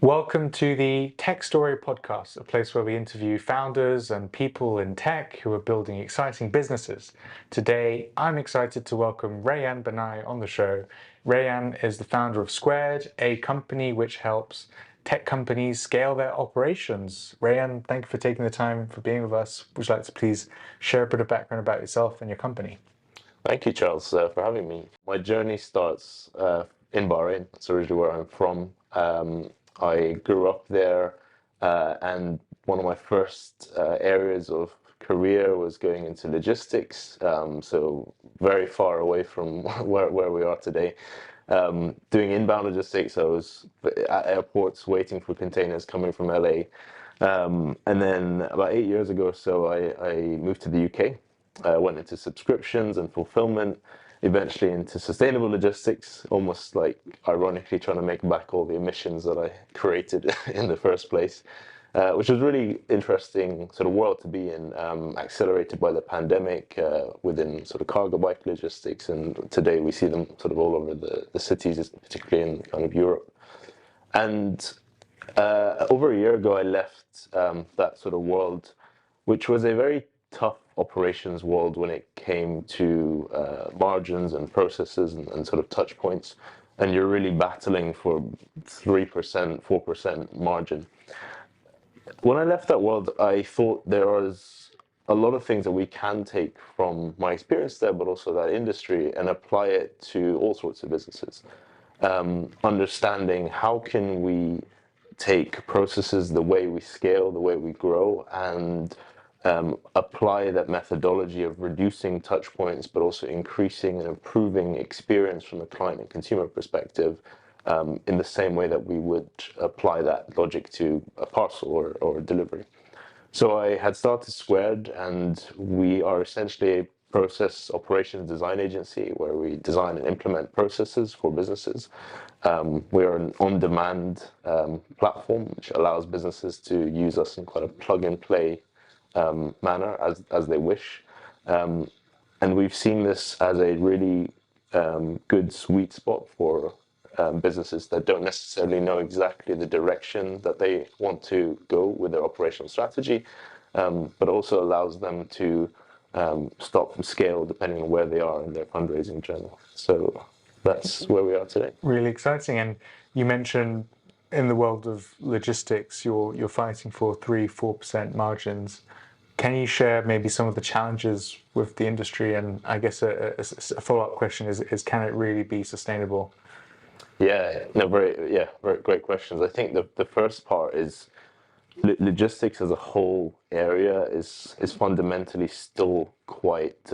Welcome to the Tech Story podcast, a place where we interview founders and people in tech who are building exciting businesses. Today, I'm excited to welcome Rayan Bannai on the show. Rayan is the founder of Squared, a company which helps tech companies scale their operations. Rayan, thank you for taking the time for being with us. Would you like to please share a bit of background about yourself and your company? Thank you, Charles, for having me. My journey starts in Bahrain. That's originally where I'm from. I grew up there, and one of my first areas of career was going into logistics. So very far away from where we are today. Doing inbound logistics, I was at airports waiting for containers coming from LA. And then about 8 years ago or so, I moved to the UK. Went into subscriptions and fulfillment, eventually into sustainable logistics, almost like ironically trying to make back all the emissions that I created in the first place, which was really interesting sort of world to be in, accelerated by the pandemic within sort of cargo bike logistics. And today we see them sort of all over the cities, particularly in kind of Europe. And over a year ago, I left that sort of world, which was a very tough operations world when it came to margins and processes and sort of touch points. And you're really battling for 3%, 4% margin. When I left that world, I thought there was a lot of things that we can take from my experience there, but also that industry, and apply it to all sorts of businesses. Understanding how can we take processes, the way we scale, the way we grow, and apply that methodology of reducing touch points, but also increasing and improving experience from a client and consumer perspective, in the same way that we would apply that logic to a parcel or delivery. So I had started Squared, and we are essentially a process operations design agency where we design and implement processes for businesses. We are an on-demand platform which allows businesses to use us in quite a plug-and-play manner as they wish. And we've seen this as a really good sweet spot for businesses that don't necessarily know exactly the direction that they want to go with their operational strategy, but also allows them to stop and scale depending on where they are in their fundraising journey. So that's where we are today. Really exciting. And you mentioned in the world of logistics, you're fighting for 3-4% margins. Can you share maybe some of the challenges with the industry? And I guess a follow-up question is, can it really be sustainable? Very great questions. I think the first part is logistics as a whole area is fundamentally still quite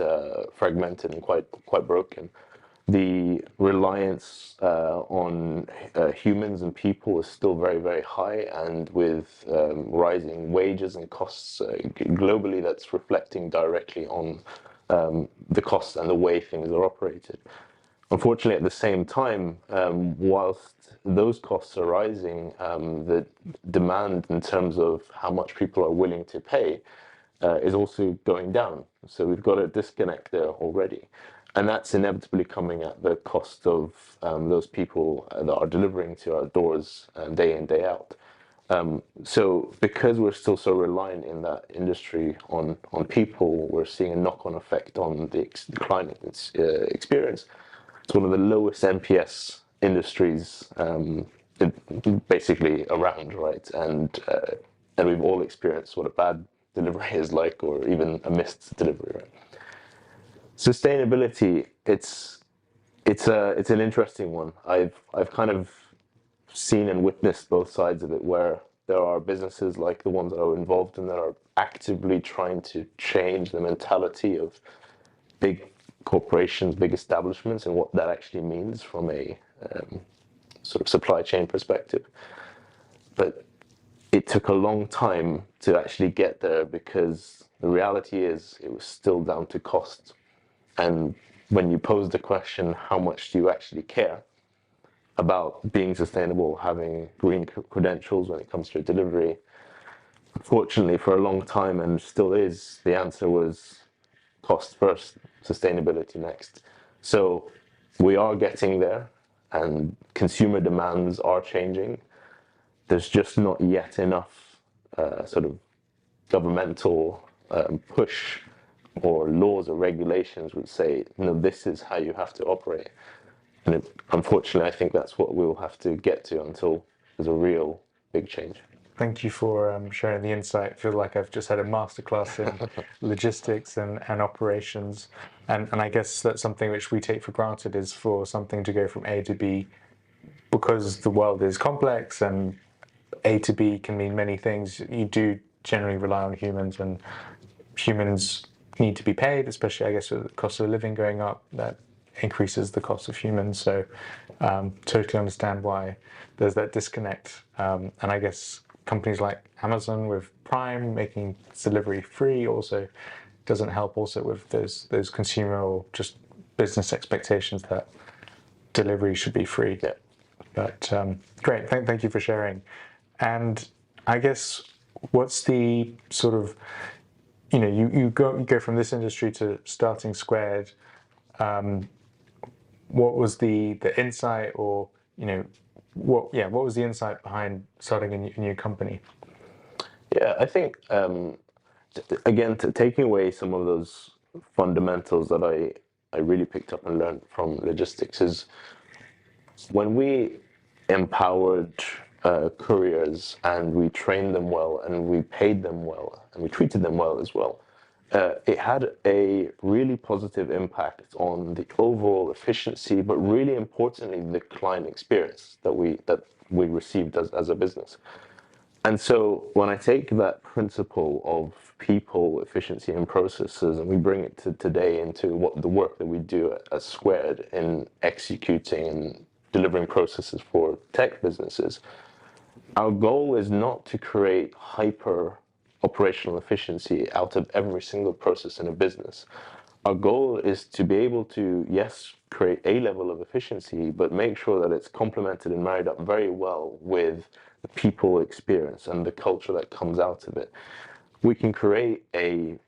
fragmented and quite broken. The reliance on humans and people is still very high, and with rising wages and costs globally, that's reflecting directly on the costs and the way things are operated. Unfortunately, at the same time, whilst those costs are rising, the demand in terms of how much people are willing to pay is also going down. So we've got a disconnect there already. And that's inevitably coming at the cost of those people that are delivering to our doors day in, day out. So because we're still so reliant in that industry on people, we're seeing a knock-on effect on the client experience. It's one of the lowest NPS industries basically around, right? And we've all experienced what a bad delivery is like, or even a missed delivery, right? Sustainability, it's an interesting one. I've kind of seen and witnessed both sides of it, where there are businesses like the ones that are involved in that are actively trying to change the mentality of big corporations, big establishments, and what that actually means from a sort of supply chain perspective. But it took a long time to actually get there, because the reality is it was still down to cost. And when you pose the question, how much do you actually care about being sustainable, having green credentials when it comes to delivery? Fortunately, for a long time, and still is, the answer was cost first, sustainability next. So we are getting there, and consumer demands are changing. there's just not yet enough sort of governmental push or laws or regulations would say, no, this is how you have to operate. And unfortunately, I think that's what we'll have to get to until there's a real big change. Thank you for sharing the insight. I feel like I've just had a masterclass in logistics and operations. And I guess that's something which we take for granted is for something to go from A to B because the world is complex and A to B can mean many things. You do generally rely on humans, and humans need to be paid, especially, I guess, with the cost of living going up. That increases the cost of humans. So, totally understand why there's that disconnect. And I guess companies like Amazon with Prime making delivery free also doesn't help. Also with those consumer or just business expectations that delivery should be free. Yeah. But great, thank you for sharing. And I guess what's the sort of, you go from this industry to starting Squared. What was the insight, or what was the insight behind starting a new company? Yeah, I think again, taking away some of those fundamentals that I really picked up and learned from logistics is when we empowered couriers and we trained them well and we paid them well and we treated them well as well, it had a really positive impact on the overall efficiency, but really importantly, the client experience that we received as a business. And so when I take that principle of people, efficiency, and processes, and we bring it to today into what the work that we do at Squared in executing and delivering processes for tech businesses, our goal is not to create hyper operational efficiency out of every single process in a business. Our goal is to be able to, yes, create a level of efficiency, but make sure that it's complemented and married up very well with the people experience and the culture that comes out of it. We can create a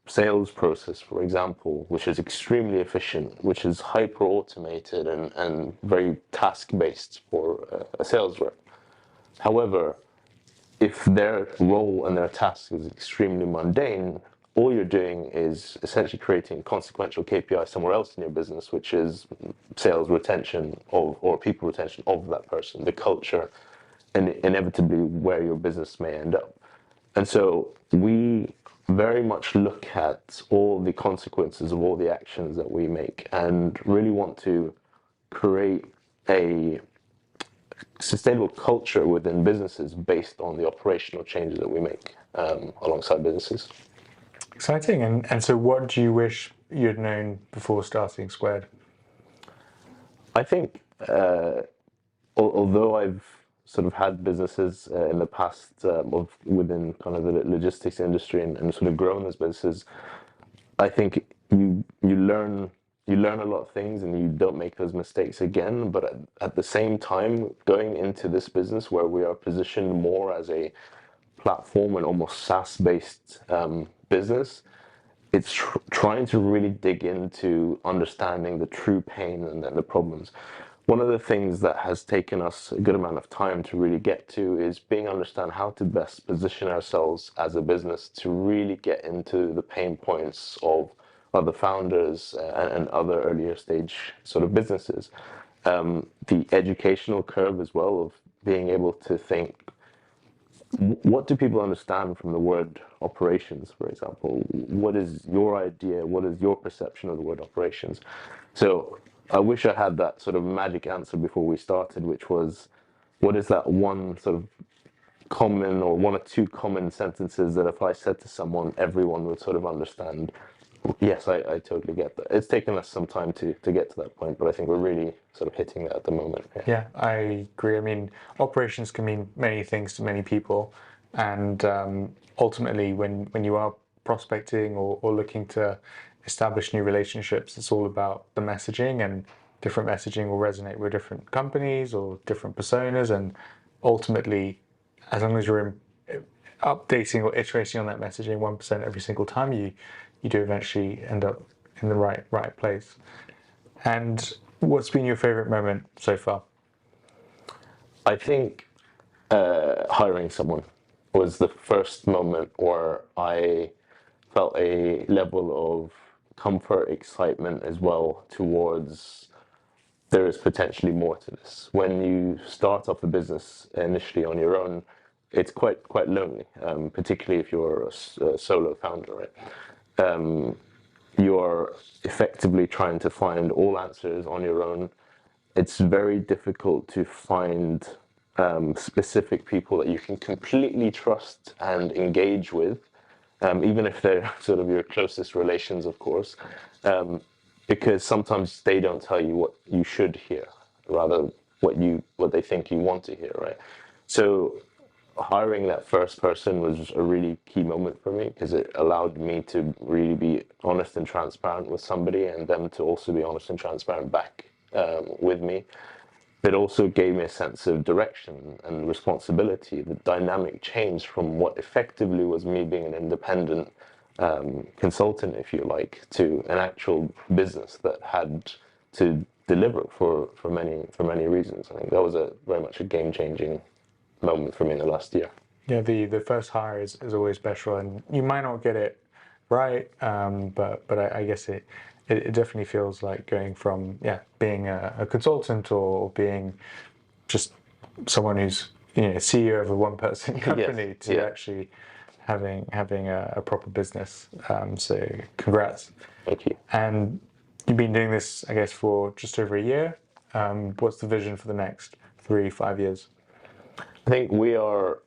sales process, for example, which is extremely efficient, which is hyper automated and very task based for a sales rep. However, if their role and their task is extremely mundane, all you're doing is essentially creating consequential KPI somewhere else in your business, which is sales retention of, or people retention of that person, the culture, and inevitably where your business may end up. And so we very much look at all the consequences of all the actions that we make and really want to create a sustainable culture within businesses based on the operational changes that we make alongside businesses. Exciting. And so what do you wish you'd known before starting Squared? I think although I've sort of had businesses in the past within kind of the logistics industry and sort of grown as businesses, I think you learn a lot of things and you don't make those mistakes again. But at the same time, going into this business where we are positioned more as a platform and almost SaaS-based business, it's trying to really dig into understanding the true pain and then the problems. One of the things that has taken us a good amount of time to really get to is being understand how to best position ourselves as a business to really get into the pain points of other founders and other earlier stage sort of businesses. The educational curve as well of being able to think, what do people understand from the word operations, for example? What is your idea? What is your perception of the word operations? So I wish I had that sort of magic answer before we started, which was, what is that one sort of common or one or two common sentences that if I said to someone, everyone would sort of understand? Yes, I totally get that. It's taken us some time to get to that point, but I think we're really sort of hitting that at the moment. Yeah, I agree. I mean, operations can mean many things to many people. And ultimately, when you are prospecting or looking to establish new relationships, it's all about the messaging, and different messaging will resonate with different companies or different personas. And ultimately, as long as you're updating or iterating on that messaging 1% every single time, you do eventually end up in the right place. And what's been your favorite moment so far? I think hiring someone was the first moment where I felt a level of comfort, excitement as well towards there is potentially more to this. When you start off a business initially on your own, it's quite lonely, particularly if you're a solo founder, right? You're effectively trying to find all answers on your own. It's very difficult to find specific people that you can completely trust and engage with, even if they're sort of your closest relations, of course, because sometimes they don't tell you what you should hear, rather what they think you want to hear, right? So hiring that first person was a really key moment for me because it allowed me to really be honest and transparent with somebody, and them to also be honest and transparent back with me. It also gave me a sense of direction and responsibility. The dynamic changed from what effectively was me being an independent consultant, if you like, to an actual business that had to deliver for many reasons. I think that was a very much a game changing moment for me in the last year. Yeah, the first hire is always special, and you might not get it right, but I guess it definitely feels like going from being a consultant or being just someone who's CEO of a one person company to actually having a proper business. So congrats. Thank you. And you've been doing this, I guess, for just over a year. What's the vision for the next 3-5 years? I think we are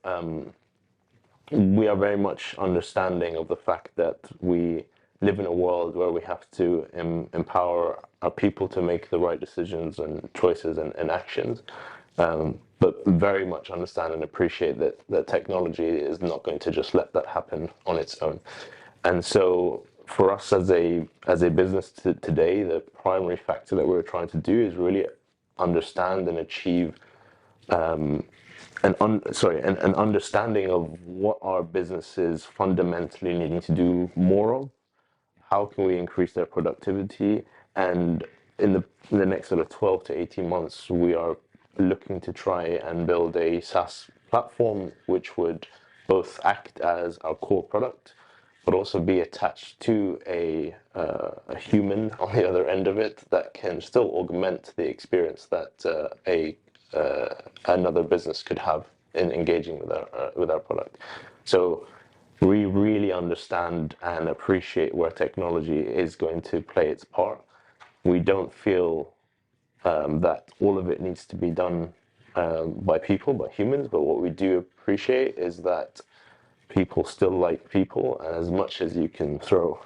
very much understanding of the fact that we live in a world where we have to empower our people to make the right decisions and choices and actions, but very much understand and appreciate that technology is not going to just let that happen on its own. And so for us as a business today, the primary factor that we're trying to do is really understand and achieve an understanding of what our businesses fundamentally needing to do more of. How can we increase their productivity? And in the next sort of 12 to 18 months, we are looking to try and build a SaaS platform which would both act as our core product, but also be attached to a human on the other end of it that can still augment the experience that another business could have in engaging with our product. So we really understand and appreciate where technology is going to play its part. We don't feel that all of it needs to be done by people, by humans, but what we do appreciate is that people still like people, and as much as you can throw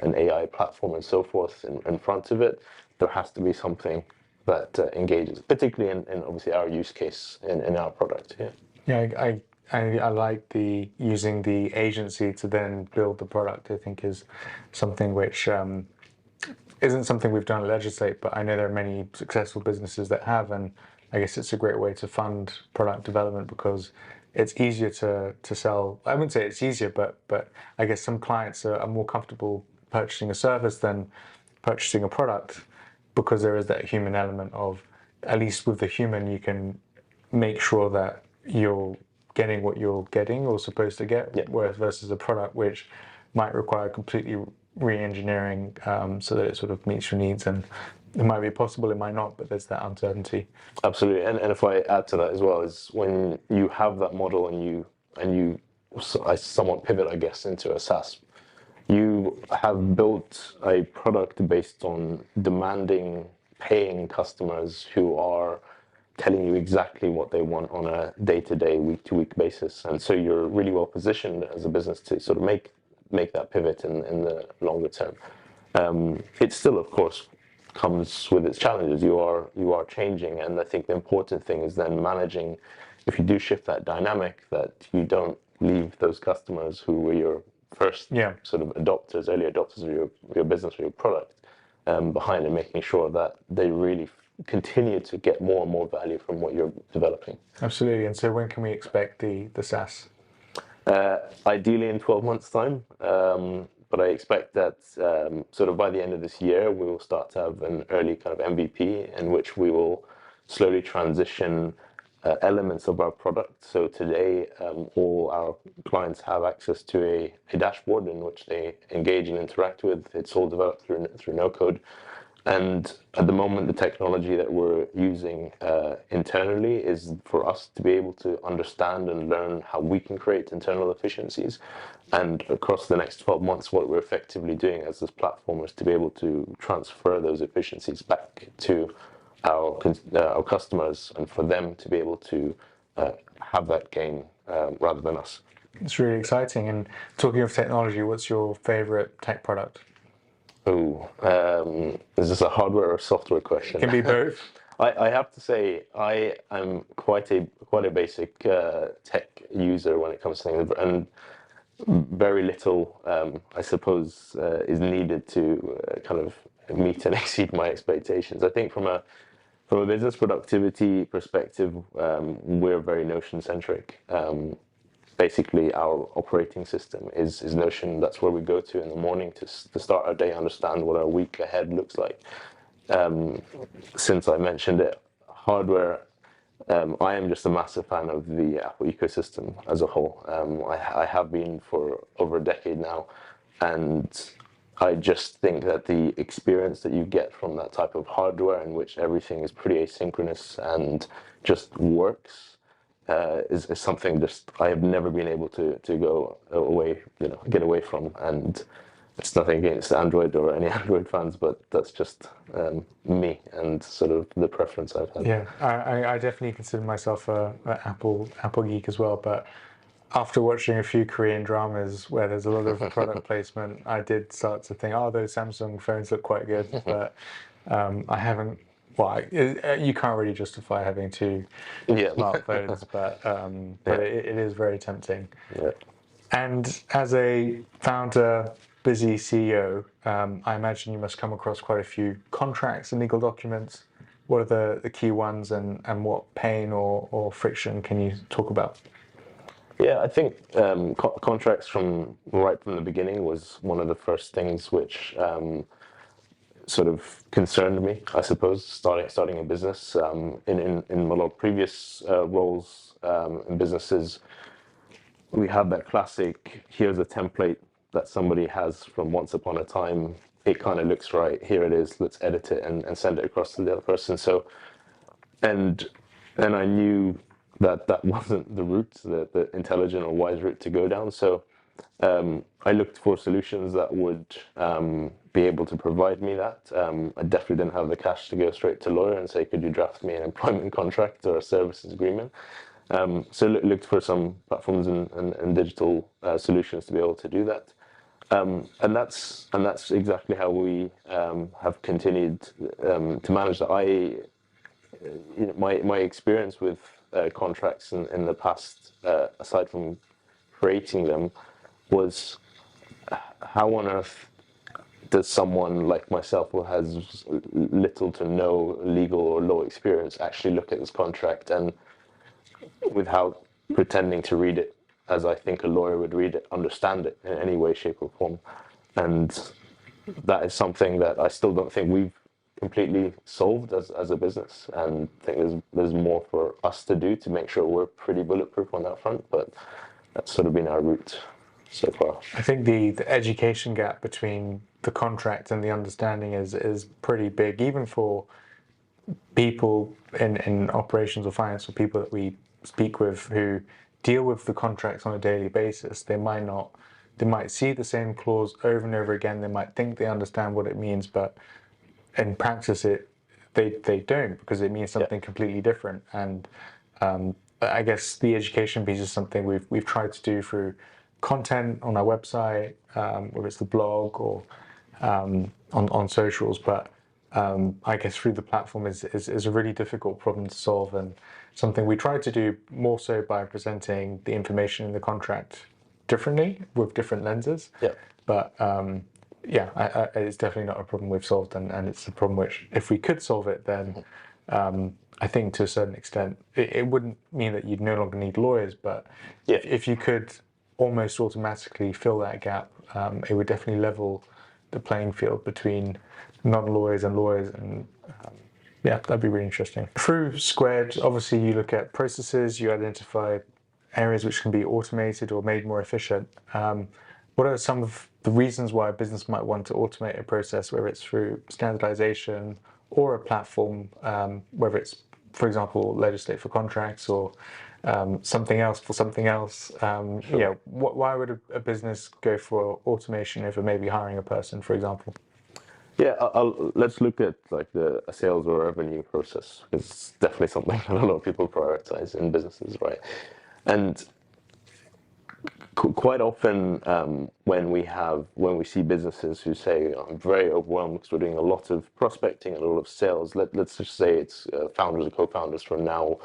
an AI platform and so forth in front of it, there has to be something that engages, particularly in obviously our use case in our product. I like the using the agency to then build the product. I think is something which isn't something we've done at Legislate, but I know there are many successful businesses that have, and I guess it's a great way to fund product development because it's easier to sell. I wouldn't say it's easier, but I guess some clients are more comfortable purchasing a service than purchasing a product because there is that human element of, at least with the human, you can make sure that you're getting what you're getting or supposed to get, whereas versus a product which might require completely re-engineering so that it sort of meets your needs, and it might be possible, it might not, but there's that uncertainty. Absolutely, and if I add to that as well, is when you have that model and you I somewhat pivot, I guess, into a SaaS, you have built a product based on demanding, paying customers who are telling you exactly what they want on a day-to-day, week-to-week basis, and so you're really well positioned as a business to sort of make that pivot in the longer term. It still, of course, comes with its challenges. You are changing, and I think the important thing is then managing. If you do shift that dynamic, that you don't leave those customers who were your first sort of adopters, early adopters of your business or your product behind, and making sure that they really continue to get more and more value from what you're developing. Absolutely. And so when can we expect the SaaS? Ideally in 12 months' time. But I expect that sort of by the end of this year, we will start to have an early kind of MVP in which we will slowly transition elements of our product. So today, all our clients have access to a dashboard in which they engage and interact with. It's all developed through no code. And at the moment, the technology that we're using internally is for us to be able to understand and learn how we can create internal efficiencies. And across the next 12 months, what we're effectively doing as this platform is to be able to transfer those efficiencies back to our customers, and for them to be able to have that gain rather than us. It's really exciting. And talking of technology, what's your favorite tech product? Oh, is this a hardware or software question? Can be both. I have to say I am quite a basic tech user when it comes to things, and very little, I suppose, is needed to kind of meet and exceed my expectations. I think from a business productivity perspective, we're very Notion centric. Basically, our operating system is Notion. That's where we go to in the morning to start our day, understand what our week ahead looks like. Since I mentioned it, hardware, I am just a massive fan of the Apple ecosystem as a whole. I have been for over a decade now, and I just think that the experience that you get from that type of hardware, in which everything is pretty asynchronous and just works, is something just I have never been able to go away, get away from. And it's nothing against Android or any Android fans, but that's just me and sort of the preference I've had. Yeah, I definitely consider myself a Apple geek as well, but after watching a few Korean dramas where there's a lot of product placement, I did start to think, oh, those Samsung phones look quite good, but I haven't. Well, you can't really justify having two Yeah. smartphones, but it is very tempting. Yeah. And as a founder, busy CEO, I imagine you must come across quite a few contracts and legal documents. What are the key ones, and what pain or friction can you talk about? Yeah, I think contracts from right from the beginning was one of the first things which sort of concerned me, I suppose, starting a business. In a lot of previous roles in businesses, we have that classic, here's a template that somebody has from once upon a time. It kind of looks right. Here it is. Let's edit it and send it across to the other person. So, and I knew that wasn't the route, the intelligent or wise route to go down. So I looked for solutions that would be able to provide me that. I definitely didn't have the cash to go straight to lawyer and say, could you draft me an employment contract or a services agreement? So looked for some platforms and digital solutions to be able to do that. And that's exactly how we have continued to manage that. My experience with contracts in the past, aside from creating them, was how on earth does someone like myself who has little to no legal or law experience actually look at this contract and, without pretending to read it as I think a lawyer would read it, understand it in any way, shape, or form? And that is something that I still don't think we've completely solved as a business, and I think there's more for us to do to make sure we're pretty bulletproof on that front, but that's sort of been our route so far. I think the education gap between the contract and the understanding is pretty big, even for people in operations or finance, or people that we speak with who deal with the contracts on a daily basis. They might see the same clause over and over again. They might think they understand what it means, but in practice they don't, because it means something completely different. And I guess the education piece is something we've tried to do through content on our website, whether it's the blog or on socials, but I guess through the platform is a really difficult problem to solve, and something we try to do more so by presenting the information in the contract differently with different lenses. Yeah. But it's definitely not a problem we've solved, and it's a problem which, if we could solve it, then I think to a certain extent it wouldn't mean that you'd no longer need lawyers, but if you could almost automatically fill that gap, it would definitely level the playing field between non-lawyers and lawyers, and Yeah, that'd be really interesting. Through Squared, obviously you look at processes, you identify areas which can be automated or made more efficient. What are some of the reasons why a business might want to automate a process, whether it's through standardization or a platform, whether it's, for example, legislate for contracts or something else for something else? Sure. Why would a business go for automation over maybe hiring a person, for example? Yeah, let's look at like a sales or revenue process. It's definitely something that a lot of people prioritize in businesses, right? And quite often, when we see businesses who say, "I'm very overwhelmed because we're doing a lot of prospecting and a lot of sales." Let's just say it's founders or co-founders from now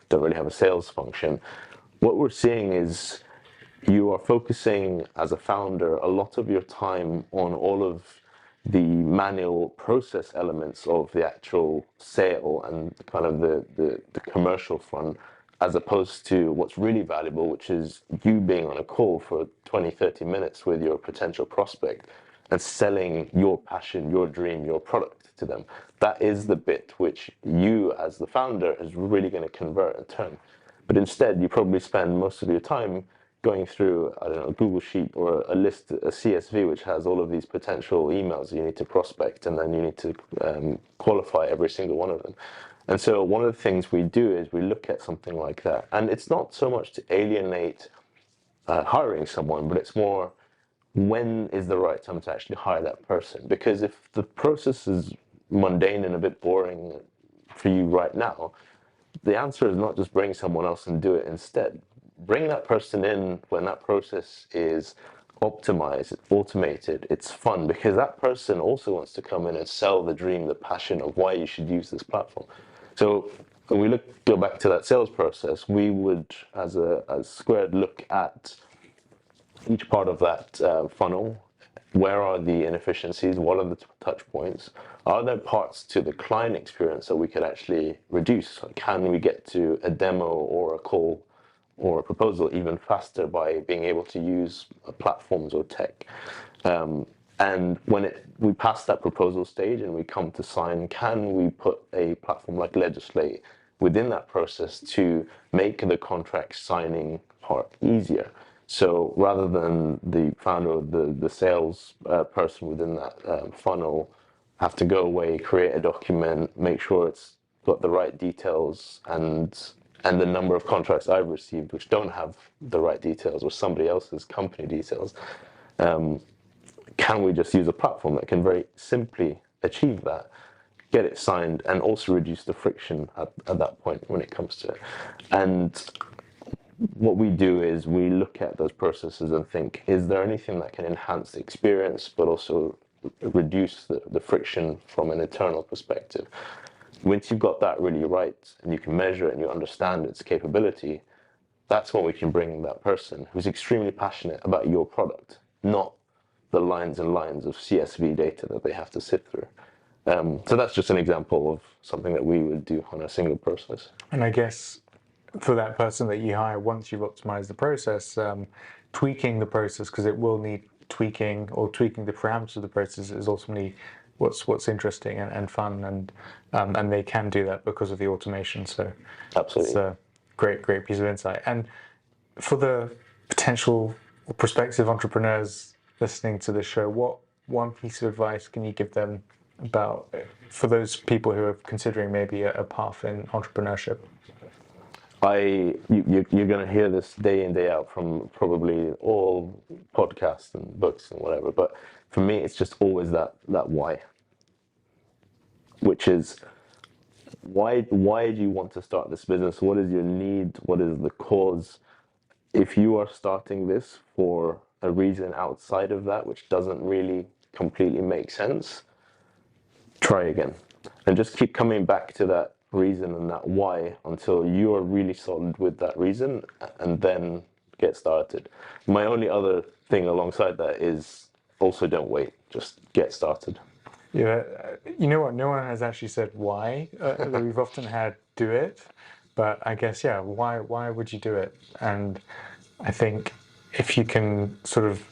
don't really have a sales function. What we're seeing is you are focusing as a founder a lot of your time on all of the manual process elements of the actual sale and kind of the commercial front, as opposed to what's really valuable, which is you being on a call for 20, 30 minutes with your potential prospect and selling your passion, your dream, your product to them. That is the bit which you, as the founder, is really going to convert and turn. But instead, you probably spend most of your time going through, I don't know, a Google Sheet or a list, a CSV, which has all of these potential emails you need to prospect, and then you need to qualify every single one of them. And so one of the things we do is we look at something like that. And it's not so much to alienate hiring someone, but it's more, when is the right time to actually hire that person? Because if the process is mundane and a bit boring for you right now, the answer is not just bring someone else and do it instead. Bring that person in when that process is optimized, automated, it's fun, because that person also wants to come in and sell the dream, the passion of why you should use this platform. So when we go back to that sales process, we would, as Squared, look at each part of that funnel. Where are the inefficiencies? What are the touch points? Are there parts to the client experience that we could actually reduce? Can we get to a demo or a call or a proposal even faster by being able to use platforms or tech? And when we pass that proposal stage and we come to sign, can we put a platform like Legislate within that process to make the contract signing part easier? So rather than the founder or the sales person within that funnel have to go away, create a document, make sure it's got the right details, and the number of contracts I've received which don't have the right details or somebody else's company details, can we just use a platform that can very simply achieve that, get it signed, and also reduce the friction at that point when it comes to it? And what we do is we look at those processes and think, is there anything that can enhance the experience but also reduce the friction from an internal perspective? Once you've got that really right and you can measure it and you understand its capability, that's when we can bring that person who's extremely passionate about your product, not the lines and lines of CSV data that they have to sit through. So that's just an example of something that we would do on a single process. And I guess for that person that you hire, once you've optimized the process, tweaking the process, because it will need tweaking, or tweaking the parameters of the process, is ultimately what's interesting and fun, and they can do that because of the automation. So Absolutely. it's a great piece of insight. And for the potential or prospective entrepreneurs listening to this show, what one piece of advice can you give them about, for those people who are considering maybe a path in entrepreneurship? You're going to hear this day in, day out from probably all podcasts and books and whatever, but for me, it's just always that why, which is, why do you want to start this business? What is your need? What is the cause? If you are starting this for a reason outside of that, which doesn't really completely make sense, try again. And just keep coming back to that reason and that why until you are really solid with that reason, and then get started. My only other thing alongside that is also don't wait, just get started. Yeah, you know what? No one has actually said why. We've often had do it, but I guess, yeah, why would you do it? And I think if you can sort of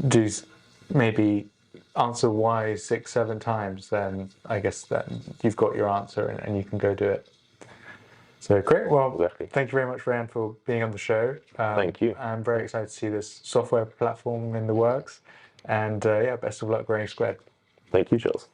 do maybe answer why 6, 7 times, then I guess that you've got your answer and you can go do it. So great. Well, Exactly. thank you very much, Rayan, for being on the show. Thank you. I'm very excited to see this software platform in the works. And yeah, best of luck growing Squared. Thank you, Charles.